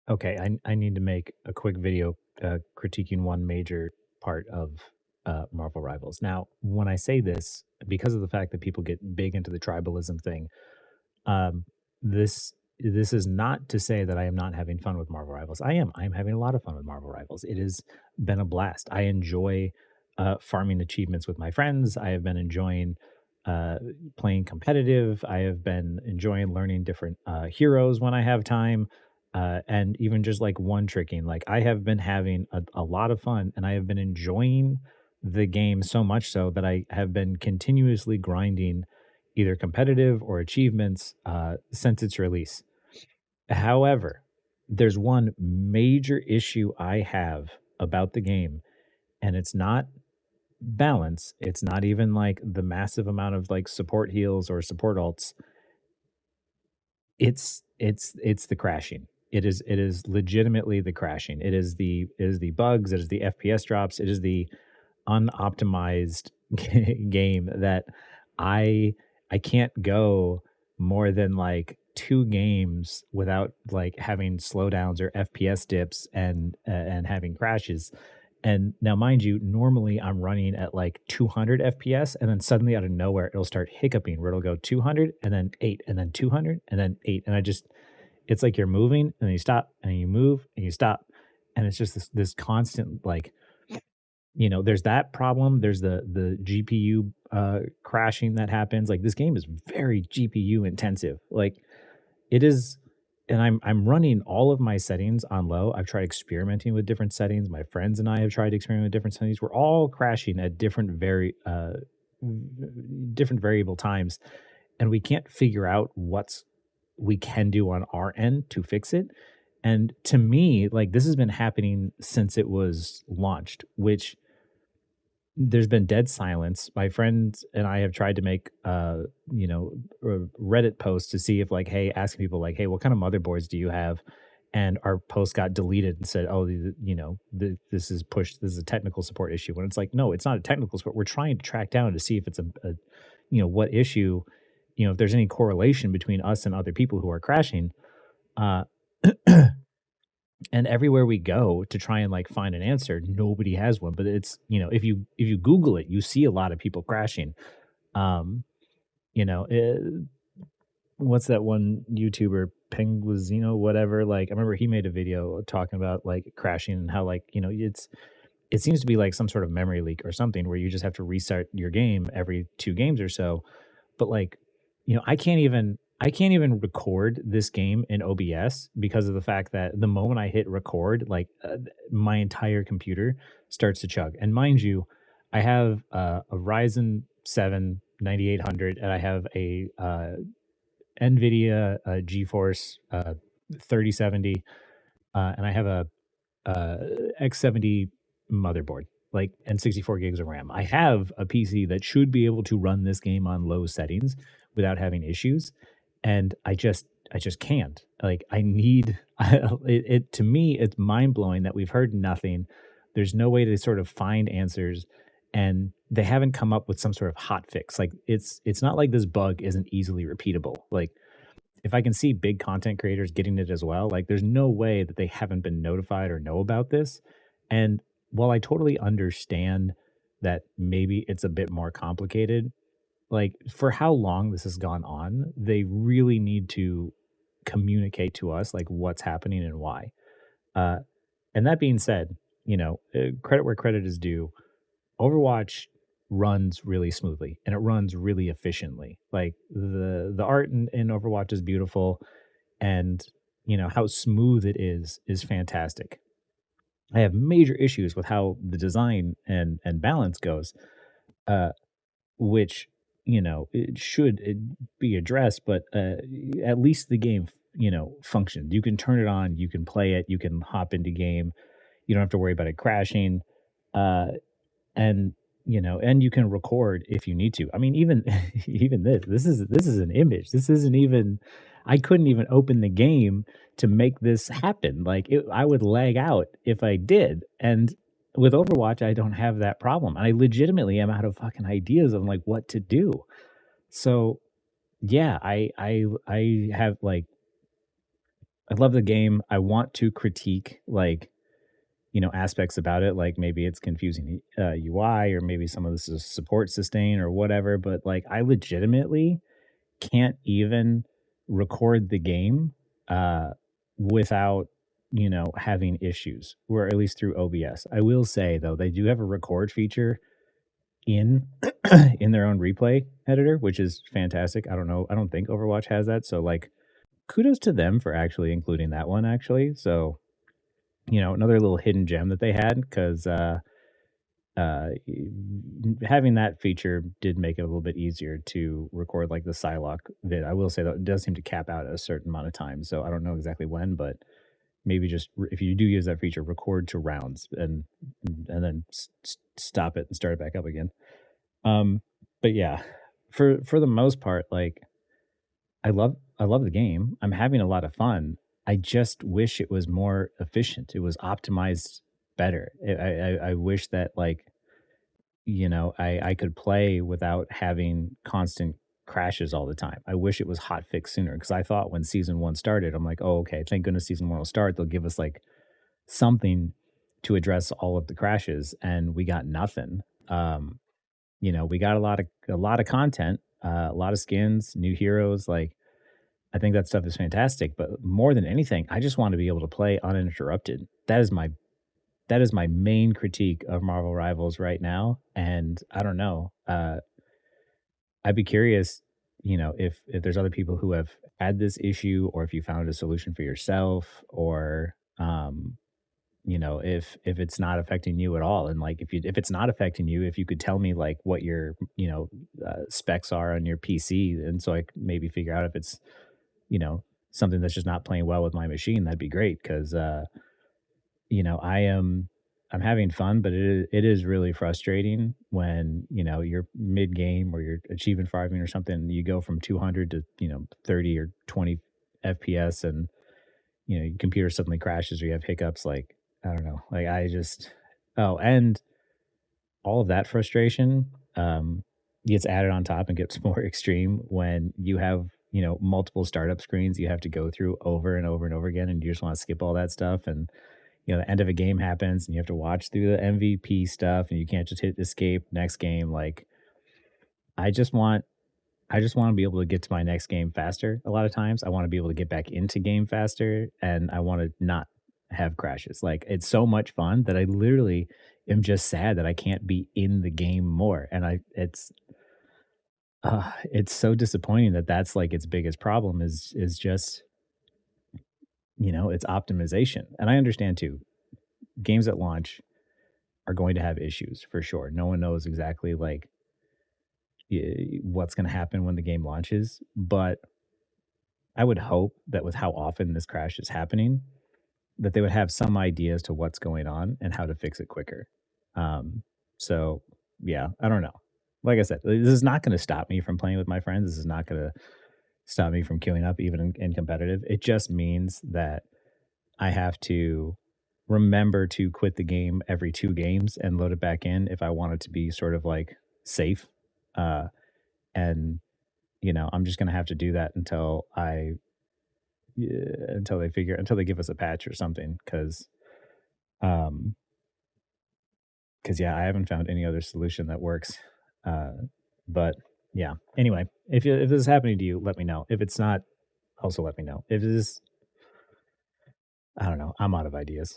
Okay, I need to make a quick video critiquing one major part of Marvel Rivals. Now, when I say this, because of the fact that people get big into the tribalism thing, um, this is not to say that I am not having fun with Marvel Rivals. I am. I am having a lot of fun with Marvel Rivals. It has been a blast. I enjoy farming achievements with my friends. I have been enjoying uh, playing competitive. I have been enjoying learning different heroes when I have time, and even just like one tricking. Like I have been having a lot of fun, and I have been enjoying the game so much so that I have been continuously grinding either competitive or achievements since its release. However, there's one major issue I have about the game, and it's not balance. It's not even like the massive amount of like support heals or support ults. It's the crashing. It is legitimately the crashing. It is the bugs. It is the FPS drops. It is the unoptimized game that I I can't go more than like 2 games without like having slowdowns or FPS dips and having crashes. And now mind you, normally I'm running at like 200 FPS and then suddenly out of nowhere it'll start hiccuping where it'll go 200 and then 8 and then 200 and then 8 and I just it's like you're moving and then you stop and you move and you stop and it's just this constant like there's that problem. There's the GPU crashing that happens. Like this game is very GPU intensive. Like it is, and I'm running all of my settings on low. I've tried experimenting with different settings. My friends and I have tried experimenting with different settings. We're all crashing at different variable times, and we can't figure out what's we can do on our end to fix it. And to me, like this has been happening since it was launched, which there's been dead silence. My friends and I have tried to make, Reddit posts to see if like, hey, asking people like, hey, what kind of motherboards do you have? And our post got deleted and said, oh, this is pushed. This is a technical support issue. When it's like, no, it's not a technical support. We're trying to track down to see if it's what issue, if there's any correlation between us and other people who are crashing. Uh, and everywhere we go to try and like find an answer, nobody has one. But it's if you Google it, you see a lot of people crashing. Um, you know, eh, what's that one YouTuber Penguizino, whatever? Like I remember he made a video talking about like crashing and how like it seems to be like some sort of memory leak or something where you just have to restart your game every 2 games or so. But like, I can't even record this game in OBS because of the fact that the moment I hit record, like my entire computer starts to chug. And mind you, I have a Ryzen 7 9800 and I have a NVIDIA GeForce 3070 and I have a X70 motherboard, like and 64 gigs of RAM. I have a PC that should be able to run this game on low settings without having issues, and I just can't. Like I need it to me. It's mind blowing that we've heard nothing. There's no way to sort of find answers, and they haven't come up with some sort of hot fix. Like it's not like this bug isn't easily repeatable. Like if I can see big content creators getting it as well, like there's no way that they haven't been notified or know about this. And while I totally understand that maybe it's a bit more complicated, like for how long this has gone on, they really need to communicate to us like what's happening and why. Uh, and that being said, credit where credit is due. Overwatch runs really smoothly and it runs really efficiently. Like the art in Overwatch is beautiful, and how smooth it is fantastic. I have major issues with how the design and balance goes, uh, which it be addressed, but at least the game functions. You can turn it on, you can play it, you can hop into game. You don't have to worry about it crashing. Uh, and and you can record if you need to. I mean, even even this is an image. This isn't even. I couldn't even open the game to make this happen. Like I would lag out if I did. And with Overwatch, I don't have that problem. I legitimately am out of fucking ideas on like what to do. So yeah, I have like I love the game. I want to critique, like, aspects about it, like maybe it's confusing UI or maybe some of this is support sustain or whatever, but like I legitimately can't even record the game uh without having issues, or at least through OBS. I will say though, they do have a record feature in in their own replay editor, which is fantastic. I don't know. I don't think Overwatch has that. So like kudos to them for actually including that one actually. So, another little hidden gem that they had because having that feature did make it a little bit easier to record like the Psylocke vid. I will say that it does seem to cap out at a certain amount of time. So I don't know exactly when, but maybe just if you do use that feature, record to rounds and then stop it and start it back up again. Um, but yeah, for the most part, like I love the game. I'm having a lot of fun. I just wish it was more efficient. It was optimized better. I wish that like I could play without having constant crashes all the time. I wish it was hot fixed sooner because I thought when season one started, I'm like, oh okay, thank goodness season one will start. They'll give us like something to address all of the crashes, and we got nothing. We got a lot of content, a lot of skins, new heroes. Like I think that stuff is fantastic, but more than anything, I just want to be able to play uninterrupted. That is my main critique of Marvel Rivals right now, and I don't know. I'd be curious, if there's other people who have had this issue, or if you found a solution for yourself, or if it's not affecting you at all, and like if it's not affecting you, if you could tell me like what your specs are on your PC, and so I could maybe figure out if it's you know something that's just not playing well with my machine, that'd be great because I'm having fun, but it is really frustrating when, you're mid game or you're achievement farming or something, you go from 200 to, 30 or 20 FPS, and, your computer suddenly crashes or you have hiccups. Like, I don't know. Like and all of that frustration gets added on top and gets more extreme when you have, multiple startup screens you have to go through over and over and over again, and you just want to skip all that stuff. And the end of a game happens and you have to watch through the MVP stuff, and you can't just hit escape next game. Like I just want I just want to be able to get to my next game faster. A lot of times I want to be able to get back into game faster, and I want to not have crashes. Like it's so much fun that I literally am just sad that I can't be in the game more. And it's so disappointing that that's like its biggest problem is just, it's optimization. And I understand too. Games at launch are going to have issues for sure. No one knows exactly like what's going to happen when the game launches, but I would hope that with how often this crash is happening, that they would have some idea as to what's going on and how to fix it quicker. Um, so yeah, I don't know. Like I said, this is not going to stop me from playing with my friends. This is not going to stop me from queuing up even in competitive. It just means that I have to remember to quit the game every 2 games and load it back in if I want it to be sort of like safe. Uh, and I'm just gonna have to do that until until they give us a patch or something. Um, because yeah, I haven't found any other solution that works. Uh, but yeah. Anyway, if this is happening to you, let me know. If it's not, also let me know. If it is, I don't know. I'm out of ideas.